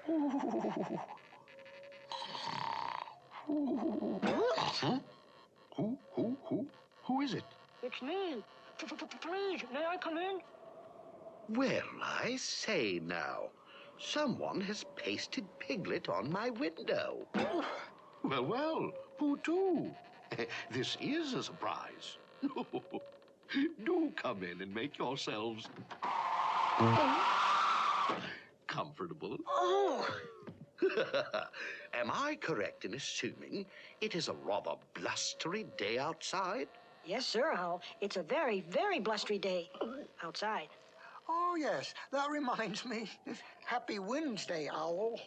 Huh? Who is it? It's me. Please, may I come in? Well, I say now, someone has pasted Piglet on my window. Well, well, Pooh too. This is a surprise. Do come in and make yourselves comfortable. Oh! Am I correct in assuming it is a rather blustery day outside? Yes, sir, Owl. It's a very, very blustery day outside. Oh, yes, that reminds me. Happy Wednesday, Owl.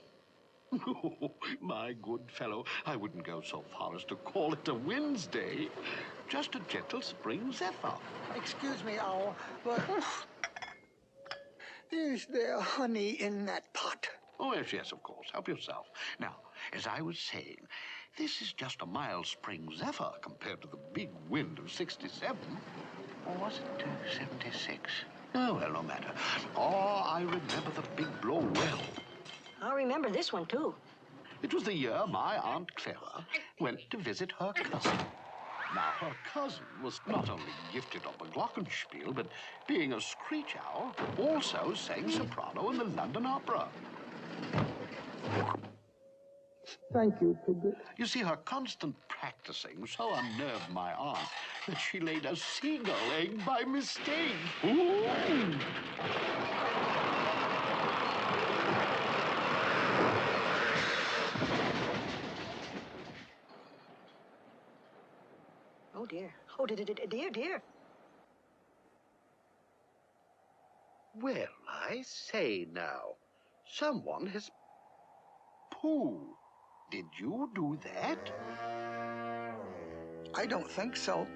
My good fellow, I wouldn't go so far as to call it a Wednesday. Just a gentle spring zephyr. Excuse me, Owl, but is there honey in that pot? Oh, yes, yes, of course. Help yourself. Now, as I was saying, this is just a mild spring zephyr compared to the big wind of 67. Or was it 76? Oh, well, no matter. Oh, I remember the big blow well. I remember this one, too. It was the year my Aunt Clara went to visit her cousin. Now, her cousin was not only gifted on the glockenspiel, but being a screech owl, also sang soprano in the London Opera. Thank you, Piglet. You see, her constant practicing so unnerved my aunt that she laid a seagull egg by mistake. Ooh! Oh, dear. Oh, dear. Well, I say now, someone has... Pooh, did you do that? I don't think so.